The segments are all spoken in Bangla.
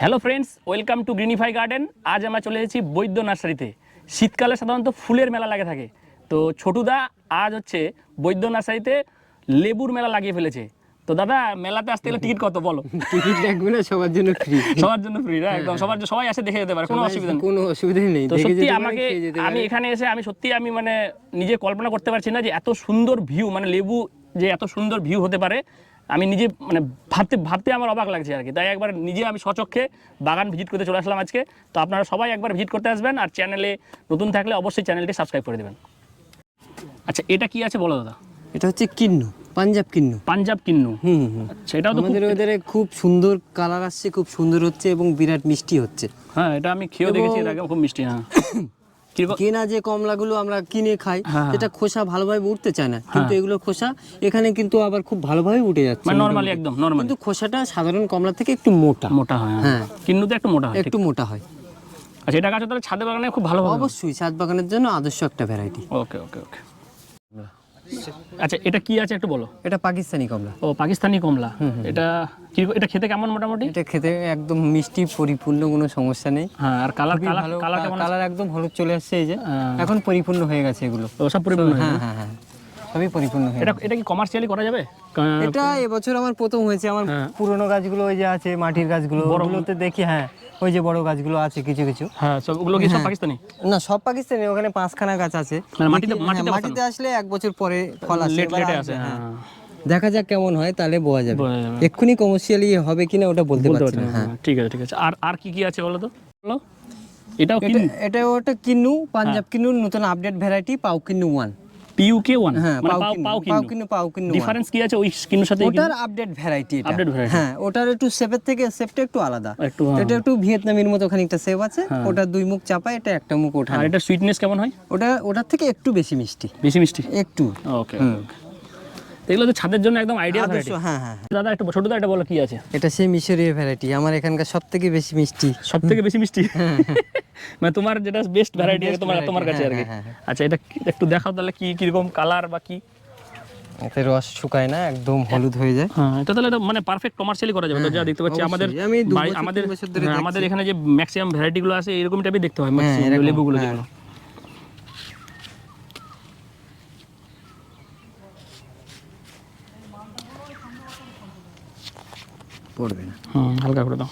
Hello friends, welcome to গ্রিনিফাই garden. আজ আমরা চলে এসেছি বৈদ্য নার্সারিতে। শীতকালে সাধারণত ফুলের মেলা লাগে থাকে, তো ছোটুদা আজ হচ্ছে বৈদ্য নার্সারিতে লেবুর মেলা লাগিয়ে ফেলেছে। তো দাদা, মেলাতে আসতে গেলে টিকিট কত বলো? টিকিট লাগবে না, সবার জন্য ফ্রি। সবার জন্য ফ্রি না? একদম সবাই আসে দেখে যেতে পারে, কোনো অসুবিধা নেই। কোনো অসুবিধা নেই। তো সত্যি আমি এখানে এসে আমি মানে নিজে কল্পনা করতে পারছি না যে এত সুন্দর ভিউ, মানে লেবু যে এত সুন্দর ভিউ হতে পারে। আমি নিজে মানে ভাবতে আমার অবাক লাগছে আর কি। তাই একবার নিজে আমি স্বচক্ষে বাগান ভিজিট করতে চলে আসলাম আজকে। তো আপনারা সবাই একবার ভিজিট করতে আসবেন, আর চ্যানেলে নতুন থাকলে অবশ্যই চ্যানেলটি সাবস্ক্রাইব করে দেবেন। আচ্ছা, এটা কি আছে বলো দাদা? এটা হচ্ছে কিন্নু, পাঞ্জাব কিন্নু। পাঞ্জাব কিন্নু। আচ্ছা, এটাও তো আমাদের ওদের খুব সুন্দর কালার আসছে, খুব সুন্দর হচ্ছে এবং বিরাট মিষ্টি হচ্ছে। হ্যাঁ, এটা আমি খেয়েও দেখেছি এর আগে, খুব মিষ্টি। হ্যাঁ, কেনা যে কমলাগুলো আমরা কিনে খাই, যেটা খোসা ভালোভাবে উঠতে চায় না, কিন্তু এগুলো খোসা এখানে কিন্তু আবার খুব ভালোভাবে উঠে যাচ্ছে, মানে নরমালি, একদম নরমাল। কিন্তু খোসাটা সাধারণ কমলা থেকে একটু মোটা হয়। হ্যাঁ, কিন্নুতে একটু মোটা হয়, একটু মোটা হয়। আচ্ছা, এটা গাছ তাহলে ছাদে বাগানে খুব ভালো হবে। অবশ্যই ছাদ বাগানের জন্য আদর্শ একটা ভ্যারাইটি। ওকে। আচ্ছা, এটা কি আছে একটু বলো? এটা পাকিস্তানি কমলা। ও, পাকিস্তানি কমলা। এটা খেতে কেমন মোটামুটি? এটা খেতে একদম মিষ্টি, পরিপূর্ণ, কোনো সমস্যা নেই। হ্যাঁ, আর কালার কেমন? কালার একদম হলুদ চলে আসছে, এই যে এখন পরিপূর্ণ হয়ে গেছে এগুলো। ও, সব পরিপূর্ণ হয়ে গেছে। হ্যাঁ, সবই পরিপূর্ণ হয়ে গেছে। এটা কি কমার্শিয়ালি করা যাবে? এটা এবছর আমার প্রথম হয়েছে। আমার পুরনো গাছগুলো ওই যে আছে, মাটির গাছগুলো, ওগুলোতে দেখি, হ্যাঁ ওই যে বড় গাছগুলো আছে কিছু। হ্যাঁ, সবগুলো কি সব পাকিস্তানি? না, সব পাকিস্তানি। ওখানে 5খানা গাছ আছে। মাটিতে আসলে 1 বছর পরে ফল আসে, লেটে আসে। হ্যাঁ, দেখা যাক কেমন হয়, তাহলে বোঝা যাবে। এক্ষুনি কমার্শিয়ালি হবে কিনা ওটা বলতে পারছি না। হ্যাঁ, ঠিক আছে। আর কি আছে বলো তো? বলো। এটাও এটা ওটা কিন্নু, পাঞ্জাব কিন্নু, নতুন আপডেট ভ্যারাইটি, পাউ কিন্নু 1। PUK1। হ্যাঁ, মানে পাউ কিন্নু। ডিফারেন্স কি আছে ওই কিন্নুর সাথে? ওটার আপডেট ভ্যারাইটি। হ্যাঁ, ওটার একটু শেপের থেকে শেপটা একটু আলাদা। এটা একটু ভিয়েতনামের মতো খানিকটা শেপ আছে। ওটা 2 মুখ চাপা, এটা একটা মুখ ওঠা। আর এটা সুইটনেস কেমন হয়? ওটার থেকে একটু বেশি মিষ্টি। একটু। ওকে। এগুলো তো ছাদের জন্য একদম আইডিয়াল ভ্যারাইটি। হ্যাঁ। দাদা, একটু ছোটদা, এটা বলো কি আছে? এটা সেই মিশরীয় ভ্যারাইটি, আমার এখানকার সবথেকে বেশি মিষ্টি। সবথেকে বেশি মিষ্টি? মানে তোমার যেটা বেস্ট ভ্যারাইটি আছে তোমার কাছে আর কি। আচ্ছা, এটা একটু দেখাও তাহলে, কি রকম কালার বা কি? এতে রস শুকায় না, একদম হলুদ হয়ে যায়। হ্যাঁ, এটা তাহলে মানে পারফেক্ট কমার্শিয়ালি করা যাবে। তো যা দেখতে পাচ্ছি আমাদের এখানে যে ম্যাক্সিমাম ভ্যারাইটি গুলো আছে এরকম টাইপই দেখতে হয় ম্যাক্সিমাম লেবুগুলো যেগুলো। পড়বে না। হালকা করে দাও।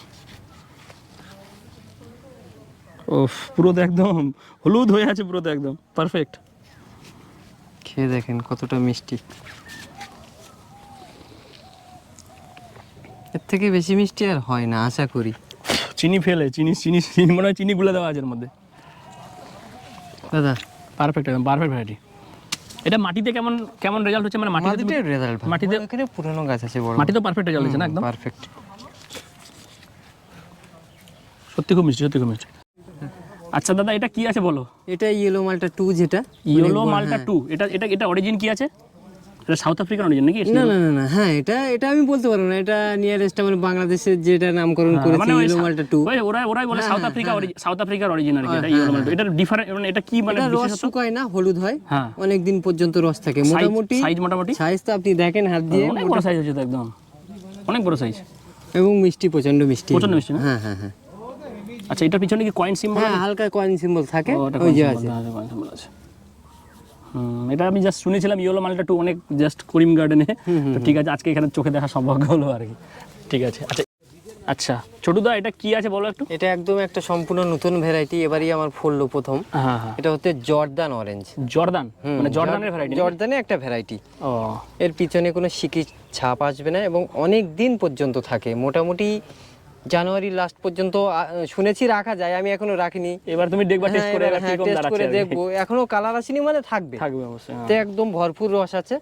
ওফ, পুরো তো একদম হলুদ হয়ে আছে, পুরো তো একদম পারফেক্ট। খেয়ে দেখেন কতটা মিষ্টি। এর থেকে বেশি মিষ্টি আর হয় না আশা করি। চিনি মনে হয় চিনি গুলে দেওয়া আছে এর মধ্যে। দাদা, পারফেক্ট, একদম পারফেক্ট ভ্যারাইটি। এটা মাটিতে কেমন রেজাল্ট হচ্ছে? মানে মাটিতে রেজাল্ট ভালো। মাটিতে এখানে পুরনো গাছ আছে বড়, মাটিতে পারফেক্ট রেজাল্ট হচ্ছে না? একদম পারফেক্ট। সত্যি খুব মিষ্টি। আচ্ছা দাদা, এটা কি আছে বলো? এটা ইয়েলো মাল্টা 2। যেটা ইয়েলো মাল্টা 2, এটা অরিজিন কি আছে? এটা সাউথ আফ্রিকান অরিজিন নাকি? না, হ্যাঁ এটা আমি বলতে পারবো না। এটা নিয়ারেস্ট আমার বাংলাদেশের যেটা নামকরণ করেছে ইয়েলো মাল্টা 2। ওরাই বলে সাউথ আফ্রিকার অরিজিন আর কি। এটা ইয়েলো মাল্টা। এটা ডিফারেন্ট, মানে এটা কি, মানে রস শুকায় না, হলুদ হয়, অনেক দিন পর্যন্ত রস থাকে। মোটামুটি সাইজ তো আপনি দেখেন হাত দিয়ে, অনেক বড় সাইজ আছে তো, একদম অনেক বড় সাইজ, এবং মিষ্টি, প্রচন্ড মিষ্টি না? হ্যাঁ। আচ্ছা, এটার পিছনে কি কয়েন সিম্বল? হ্যাঁ, হালকা কয়েন সিম্বল থাকে, ওই যে আছে। এটা আমি জাস্ট শুনেছিলাম ইয়েলো মাল্টা 2 অনেক জাস্ট করিম গার্ডেনে। তো ঠিক আছে, আজকে এখানে চোখে দেখা সৌভাগ্য হলো আর কি। ঠিক আছে। আচ্ছা ছোটদা, এটা কি আছে বলো একটু? এটা একদম একটা সম্পূর্ণ নতুন ভ্যারাইটি, এবারই আমার ফললো প্রথম। এটা হচ্ছে জর্দান অরেঞ্জ। মানে জর্দানের ভ্যারাইটি? জর্দানের একটা ভ্যারাইটি। এর পিছনে কোনো শিকির ছাপ আসবে না এবং অনেক দিন পর্যন্ত থাকে। মোটামুটি জানুয়ারি লাস্ট পর্যন্ত শুনেছি রাখা যায়, আমি এখনো রাখিনি। এবার তুমি দেখবা, টেস্ট করে দেখবো। এখনো কালার আসেনি, মানে থাকবে অবশ্যই। তো একদম ভরপুর রস আছে।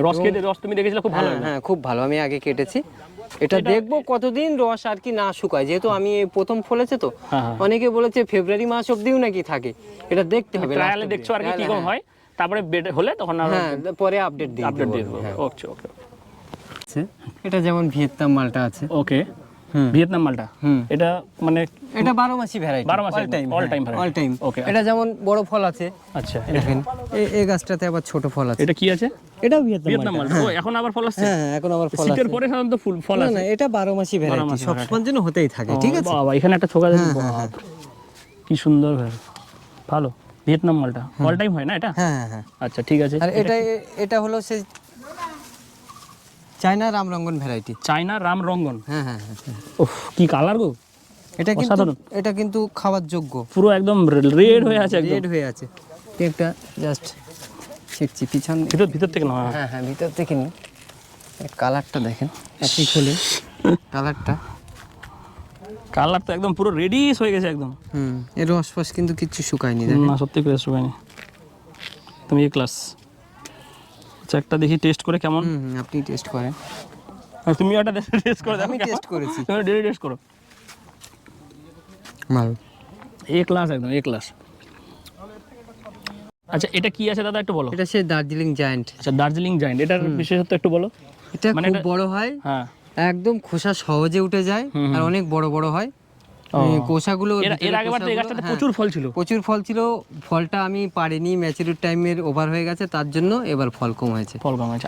রস তুমি দেখেছিলে? খুব ভালো। হ্যাঁ, খুব ভালো। আমি আগে কেটেছি। এটা দেখবো কতদিন রস আর কি না শুকায়, যেহেতু আমি প্রথম ফলেছে তো। অনেকে বলেছে ফেব্রুয়ারি মাস অবধিও নাকি থাকে। এটা দেখতে হবে, ট্রায়ালে দেখছো আর কি কিরকম হয়, তারপরে বেড হলে তখন পরে আপডেট দিয়ে দেব। ওকে। এটা যেমন ভিয়েতনাম মালটা আছে। ওকে। ভিয়েতনাম মালটা, এটা মানে এটা 12 মাসি ভ্যারাইটি, 12 মাসি all time variety। All time. Okay, এটা যেমন বড় ফল আছে, আচ্ছা দেখেন এই গাছটাতে আবার ছোট ফল আছে। এটা কি আছে? এটাও ভিয়েতনাম মালটা। ও এখন আবার ফল আসছে? হ্যাঁ, এখন আবার ফল শীতের আছে। পরে সাধারণত ফল না আসে। না, এটা 12 মাসি ভ্যারাইটি, মাসি সব সময় জন্য হতেই থাকে, ঠিক আছে। বাবা এখানে একটা ছোকা আছে, কি সুন্দর ভালো ভিয়েতনাম মালটা অল টাইম হয় না এটা? হ্যাঁ হ্যাঁ হ্যাঁ। আচ্ছা ঠিক আছে। আর এটা হলো সেই চায়না রামরঙ্গন ভ্যারাইটি। চায়না রামরঙ্গন। হ্যাঁ হ্যাঁ হ্যাঁ। ওহ কি কালার গো, এটা কিন্তু খাওয়ার যোগ্য, পুরো একদম রেড হয়ে আছে, একদম রেড হয়ে আছে। একটা জাস্ট ছিটছি পিছন, ভিতর থেকে না। হ্যাঁ হ্যাঁ ভিতর থেকে নি। কালারটা দেখেন, আপনি খুলে কালার তো একদম পুরো রেডিশ হয়ে গেছে একদম। এর রস ফস কিন্তু কিচ্ছু শুকায়নি, দেখেন না সত্যি করে শুকায়নি। তুমি এ ক্লাস। আচ্ছা একটা দেখি টেস্ট করে কেমন। আপনি টেস্ট করেন। তুমি একটা টেস্ট করে দেখো। আমি টেস্ট করেছি, তুমি ডেলি টেস্ট করো। ভালো, এ ক্লাস একদম এ ক্লাস। আচ্ছা এটা কি আছে দাদা একটু বলো। এটা সেই দার্জিলিং জায়ান্ট। আচ্ছা দার্জিলিং জায়ান্ট, এটার বিশেষত্ব একটু বলো। এটা খুব বড় হয়, হ্যাঁ একদম খোসা সহজে উঠে যায়, আর অনেক বড় বড় হয় কোষাগুলো। এর আগেবার তো এই গাছটাতে প্রচুর ফল ছিল। প্রচুর ফল ছিল, ফলটা আমি পারিনি, ম্যাচুরিটি টাইমের ওভার হয়ে গেছে, তার জন্য এবার ফল কম হয়েছে।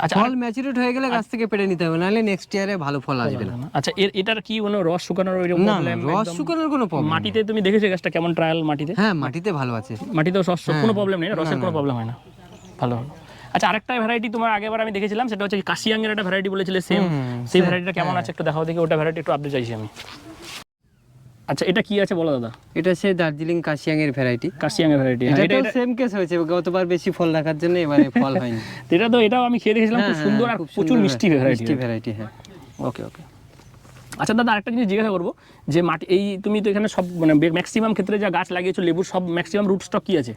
আচ্ছা ফল ম্যাচুরিটি হয়ে গেলে গাছ থেকে পেড়ে নিতে হবে, নাহলে নেক্সট ইয়ারে ভালো ফল আসবে না। আচ্ছা এটার কি কোনো রস শুকানোর ওইরকম প্রবলেম? রস শুকানোর কোনো প্রবলেম। মাটিতে তুমি দেখেছো গাছটা কেমন ট্রায়াল মাটিতে? হ্যাঁ মাটিতে ভালো আছে, মাটিতেও কোনো প্রবলেম নেই, রসের কোনো প্রবলেম হয় না, ভালো। আচ্ছা আরেকটা ভ্যারাইটি তোমার আগেবার আমি দেখেছিলাম, সেটা হচ্ছে কাশিয়াং এর একটা ভ্যারাইটি বলেছিলে, সেম সেই ভ্যারাইটিটা কেমন আছে একটু দেখাও দেখি, ওটা ভ্যারাইটি একটু আপডেট চাইছি আমি। আচ্ছা এটা কি আছে বলো দাদা। এটা সেই দার্জিলিং কাশিয়াং এর ভ্যারাইটি। কাশিয়াং এর ভ্যারাইটি, এটা সেম কেস হয়েছে, গতবার বেশি ফল রাখার জন্য এবারে ফল হয়নি। এটাও আমি খেয়ে দেখেছিলাম, খুব সুন্দর আর প্রচুর মিষ্টি ভ্যারাইটি। হ্যাঁ ওকে। আচ্ছা দাদা আরেকটা জিনিস জিজ্ঞাসা করবো, যে মাটি এই তুমি তো এখানে সব মানে ম্যাক্সিমাম ক্ষেত্রে যা গাছ লাগিয়েছো লেবুর, সব ম্যাক্সিমাম রুট স্টক কি আছে?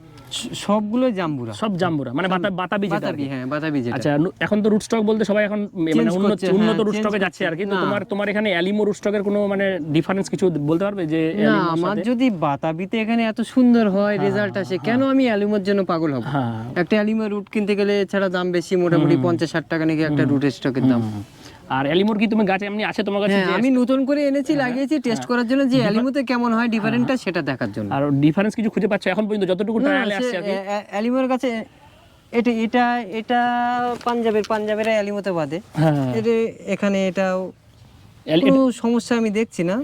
সবগুলো জাম্বুরা, সব জাম্বুরা মানে বাতাবি। হ্যাঁ বাতাবি। আচ্ছা এখন তো রুট স্টক বলতে সবাই এখন মানে উন্নত রুট স্টকে যাচ্ছে আর কি, তো তোমার এখানে অ্যালিমো রুট স্টকের কোনো মানে ডিফারেন্স কিছু বলতে পারবে? যে না, আমার যদি বাতাবিতে এখানে এত সুন্দর হয় রেজাল্ট আসে, কেন আমি অ্যালিমোর জন্য পাগল হব? একটা অ্যালিমো রুট কিনতে গেলে ছাড়া দাম বেশি, মোটামুটি 50-60 টাকা নাকি একটা রুট স্টকের দাম। আর অ্যালিমোর কি তুমি গাছ এমনি আছে তোমার কাছে? আমি নতুন করে এনেছি, লাগিয়েছি টেস্ট করার জন্য, যে অ্যালিমোতে কেমন হয় ডিফারেন্টটা সেটা দেখার জন্য। আর ডিফারেন্স কিছু খুঁজে পাচ্ছ এখন পর্যন্ত যতটুকু ট্রায়ালে আসছে আর কি? অ্যালিমোর কাছে এটা পাঞ্জাবের অ্যালিমোতে বাদে, এটা এখানে এটাও কোনো সমস্যা আমি দেখছি না,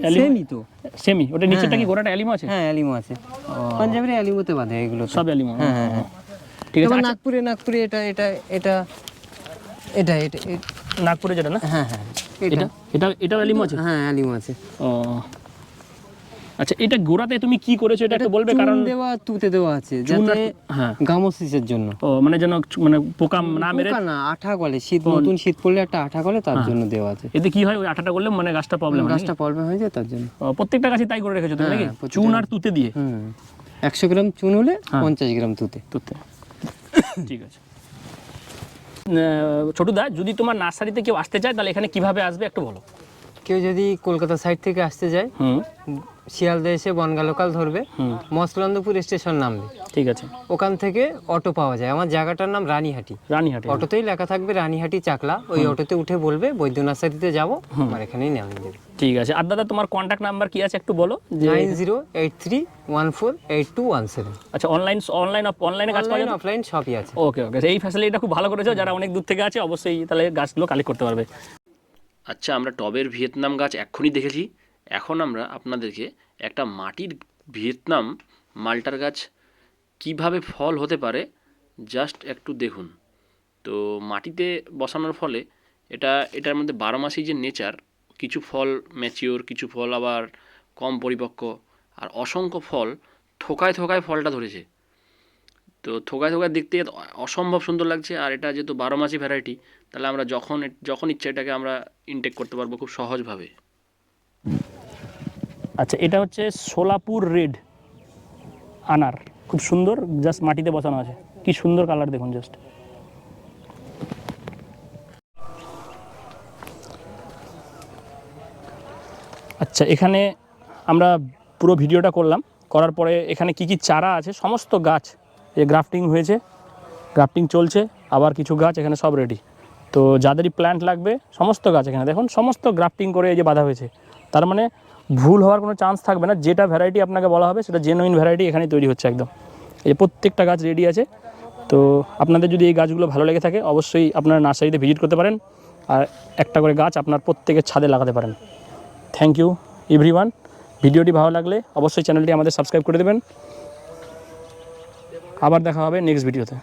সেমই ওটা নিচেটা কি গোড়াটা অ্যালিমো আছে? হ্যাঁ অ্যালিমো আছে, পাঞ্জাবের অ্যালিমোতে বাদে এগুলো সব অ্যালিমো। হ্যাঁ ঠিক আছে। নাগপুরে এটা নাগপুরে যেটা না? হ্যাঁ এটা অ্যালিমো আছে? হ্যাঁ অ্যালিমো আছে। ও আচ্ছা এটা গোড়াতে তুমি কি করেছো এটা একটু বলবে? কারণ তুতে দেওয়া আছে যাতে গামোসিসের জন্য, মানে যেন মানে পোকা না মেরে, না আঠা গলে, নতুন শীত পড়লে একটা আঠা গলে, তার জন্য দেওয়া আছে। এতে কি হয় ওই আঠাটা করলে মানে গাছটা প্রবলেম হয়ে যায়, তার জন্য প্রত্যেকটা গাছে তাই করে রেখেছো তুমি নাকি? চুন আর তুতে দিয়ে 100 গ্রাম চুন হলে 50 গ্রাম তুতে। ঠিক আছে। ছোটুদা যদি তোমার নার্সারিতে কেউ আসতে চায় তাহলে এখানে কিভাবে আসবে একটু বলো। কেউ যদি কলকাতা সাইড থেকে আসতে যায়, শিয়ালদা এসে বনগা লোকাল ধরবে, মসলন্দপুর স্টেশন নামবে, ঠিক আছে, ওখান থেকে অটো পাওয়া যায়। আমার জায়গাটার নাম রানীহাটি। অটোতেই লেখা থাকবে রানীহাটি চাকলা, ওই অটোতে উঠে বলবে বৈদ্য নার্সারিতে যাবো, আমার এখানেই নামিয়ে দেবে। ঠিক আছে। আর দাদা তোমার কন্ট্যাক্ট নাম্বার কি আছে একটু বলো। 9083148217। আচ্ছা অনলাইনে কাজ পাওয়া যায়? অফলাইন সবই আছে। ওকে এই ফ্যাসিলিটিটা খুব ভালো করেছো, যারা অনেক দূর থেকে আছে অবশ্যই তাহলে গাছগুলো কালেক্ট করতে পারবে। আচ্ছা আমরা টবের ভিয়েতনাম গাছ এক্ষুনি দেখেছি, এখন আমরা আপনাদেরকে একটা মাটির ভিয়েতনাম মাল্টার গাছ কিভাবে ফল হতে পারে জাস্ট একটু দেখুন। তো মাটিতে বসানোর ফলে এটার মধ্যে 12 মাসই যে নেচার, কিছু ফল ম্যাচিওর, কিছু ফল আবার কম পরিপক্ক, আর অসংখ্য ফল থোকায় ফলটা ধরেছে। তো থোকায় দেখতে অসম্ভব সুন্দর লাগছে। আর এটা যেহেতু 12 মাসি ভ্যারাইটি, তাহলে আমরা যখন ইচ্ছা এটাকে আমরা ইনটেক করতে পারবো খুব সহজভাবে। আচ্ছা এটা হচ্ছে সোলাপুর রেড আনার, খুব সুন্দর, জাস্ট মাটিতে বসানো আছে, কি সুন্দর কালার দেখুন জাস্ট। আচ্ছা এখানে আমরা পুরো ভিডিওটা করার পরে এখানে কি চারা আছে, সমস্ত গাছ গ্রাফটিং হয়েছে, গ্রাফটিং চলছে, আবার কিছু গাছ এখানে সব রেডি। তো যাদেরই প্ল্যান্ট লাগবে সমস্ত গাছ এখানে দেখুন, সমস্ত গ্রাফটিং করে এই যে বাঁধা হয়েছে, তার মানে ভুল হওয়ার কোনো চান্স থাকবে না, যেটা ভ্যারাইটি আপনাকে বলা হবে সেটা জেনুইন ভ্যারাইটি এখানে তৈরি হচ্ছে একদম। এই প্রত্যেকটা গাছ রেডি আছে। তো আপনাদের যদি এই গাছগুলো ভালো লেগে থাকে অবশ্যই আপনারা নার্সারিতে ভিজিট করতে পারেন, আর একটা করে গাছ আপনার প্রত্যেকের ছাদে লাগাতে পারেন। Thank you everyone. ভিডিওটি ভালো লাগলে অবশ্যই চ্যানেলটি আমাদের সাবস্ক্রাইব করে দেবেন। আবার দেখা হবে নেক্সট ভিডিওতে।